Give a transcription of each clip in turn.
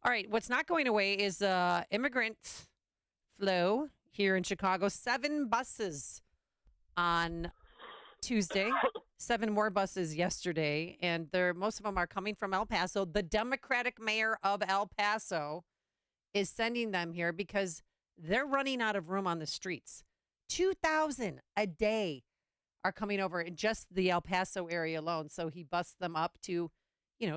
All right, what's not going away is immigrant flow here in Chicago. 7 buses on Tuesday, 7 more buses yesterday, and most of them are coming from El Paso. The Democratic mayor of El Paso is sending them here because they're running out of room on the streets. 2,000 a day are coming over in just the El Paso area alone. So he busts them up to,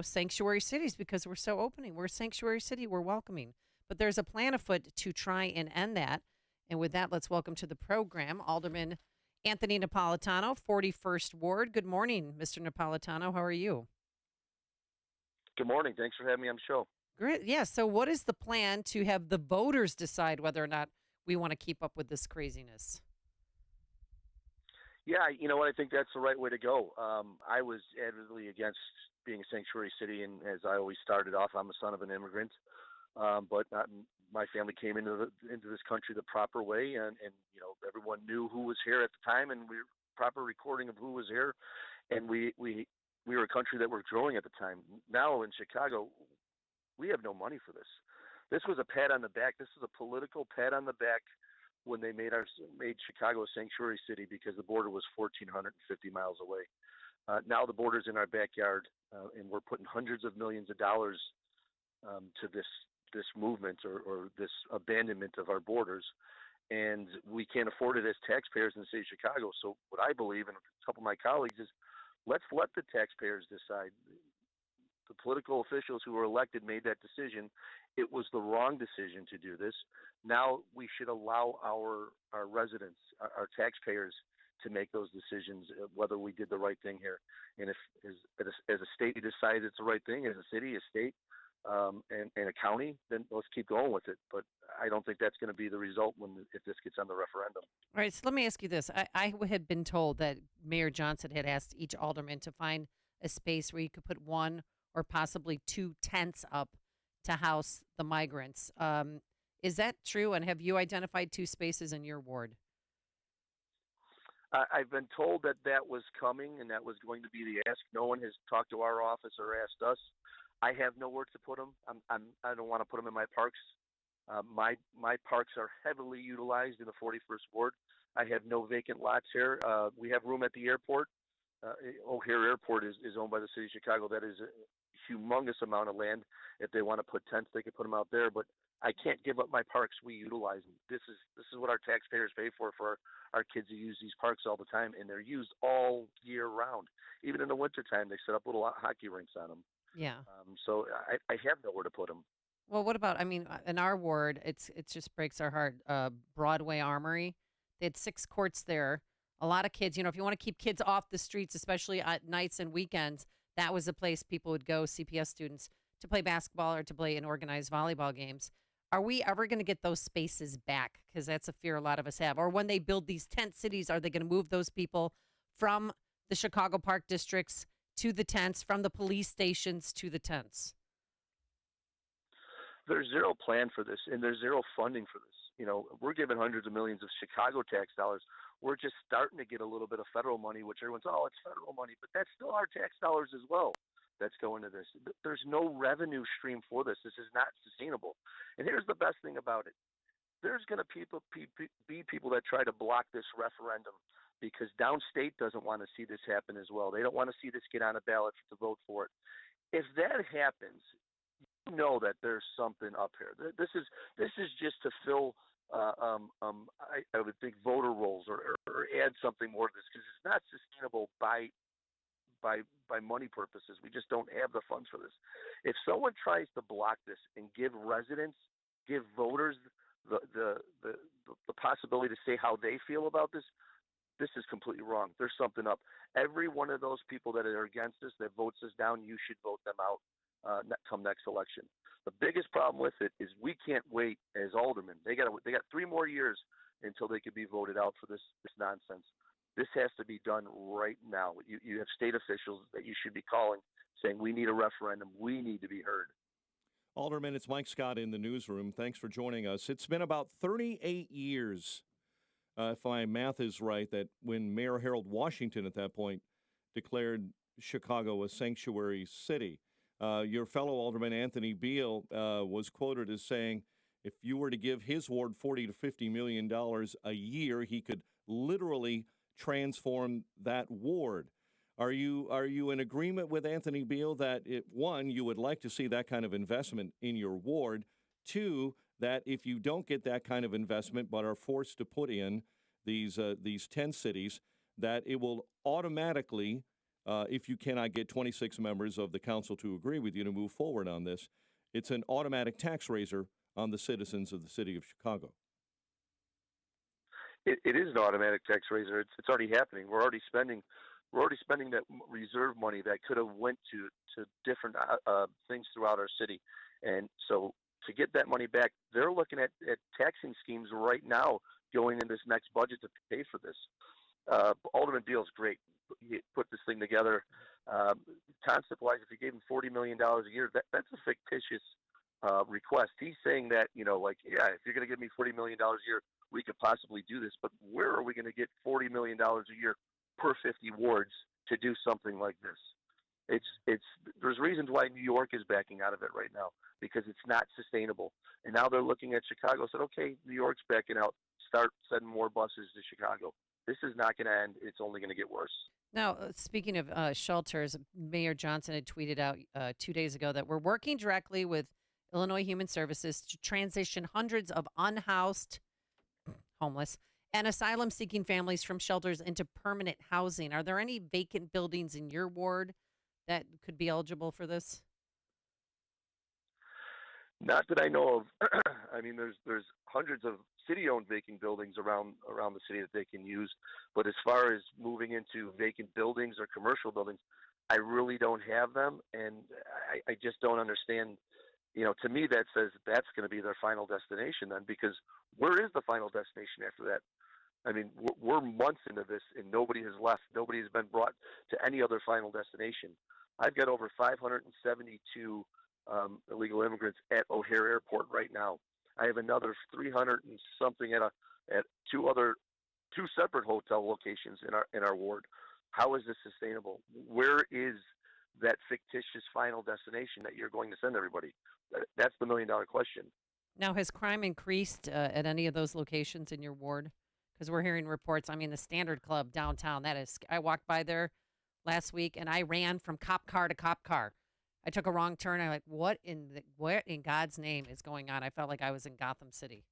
sanctuary cities because we're so opening. We're a sanctuary city. We're welcoming. But there's a plan afoot to try and end that. And with that, let's welcome to the program Alderman Anthony Napolitano, 41st Ward. Good morning, Mr. Napolitano. How are you? Good morning. Thanks for having me on the show. Great. Yeah. So what is the plan to have the voters decide whether or not we want to keep up with this craziness? Yeah, you know what? I think that's the right way to go. I was adamantly against being a sanctuary city, and as I always started off, I'm a son of an immigrant. But my family came into this country the proper way, and everyone knew who was here at the time, and we proper recording of who was here, and we were a country that were growing at the time. Now in Chicago, we have no money for this. This was a pat on the back. This is a political pat on the back when they made Chicago a sanctuary city because the border was 1,450 miles away. Now the border's in our backyard, and we're putting hundreds of millions of dollars to this movement or this abandonment of our borders, and we can't afford it as taxpayers in the city of Chicago. So what I believe, and a couple of my colleagues, is let's let the taxpayers decide. The political officials who were elected made that decision. It was the wrong decision to do this. Now we should allow our residents, our taxpayers, to make those decisions, whether we did the right thing here. And if as a state you decide it's the right thing, as a city, a state, and a county, then let's keep going with it. But I don't think that's going to be the result if this gets on the referendum. All right, so let me ask you this. I had been told that Mayor Johnson had asked each alderman to find a space where you could put 1 or possibly 2 tents up to house the migrants. Is that true? And have you identified 2 spaces in your ward? I've been told that was coming and that was going to be the ask. No one has talked to our office or asked us. I have nowhere to put them. I don't want to put them in my parks. My parks are heavily utilized in the 41st Ward. I have no vacant lots here. We have room at the airport. O'Hare Airport is owned by the city of Chicago. That is a humongous amount of land. If they want to put tents, they can put them out there. But I can't give up my parks. We utilize them. This is what our taxpayers pay for our kids to use these parks all the time, and they're used all year round. Even in the wintertime, they set up little hockey rinks on them. Yeah. So I have nowhere to put them. Well, what about, in our ward, it just breaks our heart. Broadway Armory, they had 6 courts there. A lot of kids, if you want to keep kids off the streets, especially at nights and weekends, that was the place people would go, CPS students, to play basketball or to play in organized volleyball games. Are we ever going to get those spaces back? Because that's a fear a lot of us have. Or when they build these tent cities, are they going to move those people from the Chicago Park districts to the tents, from the police stations to the tents? There's zero plan for this, and there's zero funding for this. We're giving hundreds of millions of Chicago tax dollars. We're just starting to get a little bit of federal money, which everyone's, it's federal money, but that's still our tax dollars as well that's going to this. There's no revenue stream for this. This is not sustainable. And here's the best thing about it. There's going to be people that try to block this referendum because downstate doesn't want to see this happen as well. They don't want to see this get on a ballot to vote for it. If that happens, you know that there's something up here. This is just to fill I would think voter rolls or add something more to this because it's not sustainable by money purposes. We just don't have the funds for this. If someone tries to block this and give voters the possibility to say how they feel about this, this is completely wrong. There's something up. Every one of those people that are against us, that votes us down, you should vote them out come next election. The biggest problem with it is we can't wait as aldermen. They got 3 more years until they could be voted out for this nonsense. This has to be done right now. You have state officials that you should be calling saying we need a referendum. We need to be heard. Alderman, it's Mike Scott in the newsroom. Thanks for joining us. It's been about 38 years, if my math is right, that when Mayor Harold Washington at that point declared Chicago a sanctuary city. Your fellow Alderman Anthony Beale was quoted as saying, if you were to give his ward $40 to $50 million a year, he could literally transform that ward. Are you in agreement with Anthony Beale that, one, you would like to see that kind of investment in your ward, two, that if you don't get that kind of investment but are forced to put in these 10 cities, that it will automatically, if you cannot get 26 members of the council to agree with you to move forward on this, it's an automatic tax raiser on the citizens of the city of Chicago? It is an automatic tax raiser. It's already happening. We're already spending that reserve money that could have went to different things throughout our city, and so to get that money back, they're looking at taxing schemes right now going in this next budget to pay for this. Alderman Beale's great. He put this thing together. Concept-wise, if you gave him $40 million a year, that's a fictitious request. He's saying that, if you're going to give me $40 million a year, we could possibly do this. But where are we going to get $40 million a year per 50 wards to do something like this? There's reasons why New York is backing out of it right now, because it's not sustainable. And now they're looking at Chicago, said, okay, New York's backing out, start sending more buses to Chicago. This is not going to end. It's only going to get worse. Now, speaking of shelters, Mayor Johnson had tweeted out 2 days ago that we're working directly with Illinois Human Services to transition hundreds of unhoused, homeless, and asylum-seeking families from shelters into permanent housing. Are there any vacant buildings in your ward that could be eligible for this? Not that I know of. I mean, there's hundreds of city-owned vacant buildings around the city that they can use. But as far as moving into vacant buildings or commercial buildings, I really don't have them, and I just don't understand. To me, that says that's going to be their final destination then, because where is the final destination after that? I mean, we're months into this, and nobody has left. Nobody has been brought to any other final destination. I've got over 572 illegal immigrants at O'Hare Airport right now. I have another 300 and something at two separate hotel locations in our ward. How is this sustainable? Where is that fictitious final destination that you're going to send everybody? That's the $1 million question. Now, has crime increased at any of those locations in your ward? Because we're hearing reports. I mean, the Standard Club downtown, I walked by there last week and I ran from cop car to cop car. I took a wrong turn. I'm like, what in God's name is going on? I felt like I was in Gotham City.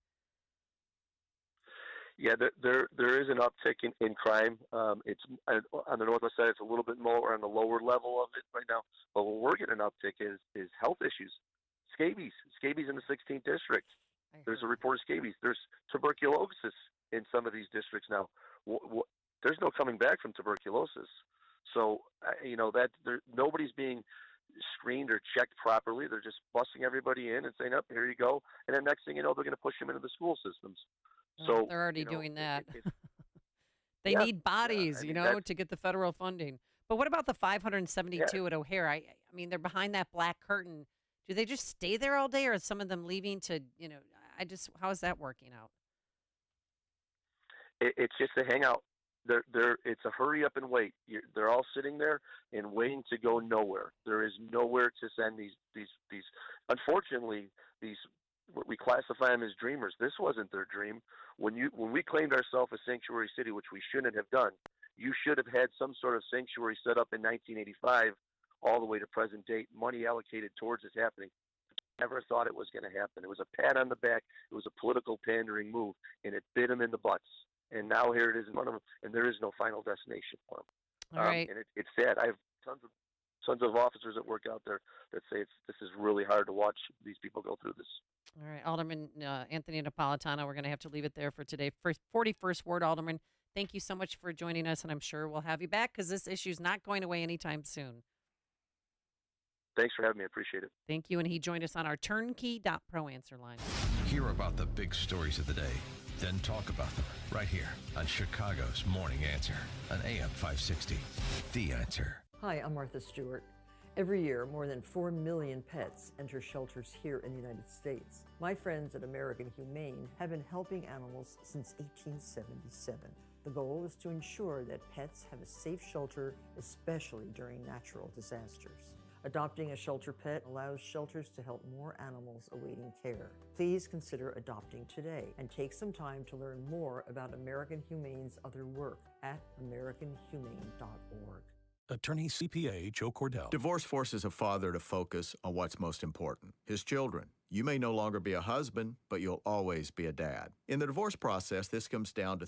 Yeah, there is an uptick in crime. It's on the northwest side. It's a little bit more on the lower level of it right now. But what we're getting an uptick is health issues. Scabies in the 16th district. There's a report of scabies. There's tuberculosis in some of these districts now. There's no coming back from tuberculosis. So nobody's being screened or checked properly. They're just busing everybody in and saying, "Up, here you go." And then next thing you know, they're going to push them into the school systems. So they're already doing that. They need bodies, to get the federal funding. But what about the 572 at O'Hare? I mean, they're behind that black curtain. Do they just stay there all day, or is some of them leaving to, how is that working out? It's just a hangout. It's a hurry up and wait. They're all sitting there and waiting to go nowhere. There is nowhere to send these. Unfortunately, what we classify them as dreamers. This wasn't their dream. When we claimed ourselves a sanctuary city, which we shouldn't have done, you should have had some sort of sanctuary set up in 1985, all the way to present date. Money allocated towards this happening. Never thought it was going to happen. It was a pat on the back. It was a political pandering move, and it bit them in the butts. And now here it is in front of them, and there is no final destination for them. All right. And it's sad. I have tons of officers that work out there that say this is really hard to watch these people go through this. All right, Alderman Anthony Napolitano, we're going to have to leave it there for today. For 41st Ward Alderman, thank you so much for joining us, and I'm sure we'll have you back because this issue is not going away anytime soon. Thanks for having me. I appreciate it. Thank you, and he joined us on our turnkey.pro answer line. Hear about the big stories of the day, then talk about them right here on Chicago's Morning Answer on AM 560. The Answer. Hi, I'm Martha Stewart. Every year, more than 4 million pets enter shelters here in the United States. My friends at American Humane have been helping animals since 1877. The goal is to ensure that pets have a safe shelter, especially during natural disasters. Adopting a shelter pet allows shelters to help more animals awaiting care. Please consider adopting today and take some time to learn more about American Humane's other work at americanhumane.org. Attorney CPA Joe Cordell. Divorce forces a father to focus on what's most important, his children. You may no longer be a husband, but you'll always be a dad. In the divorce process, this comes down to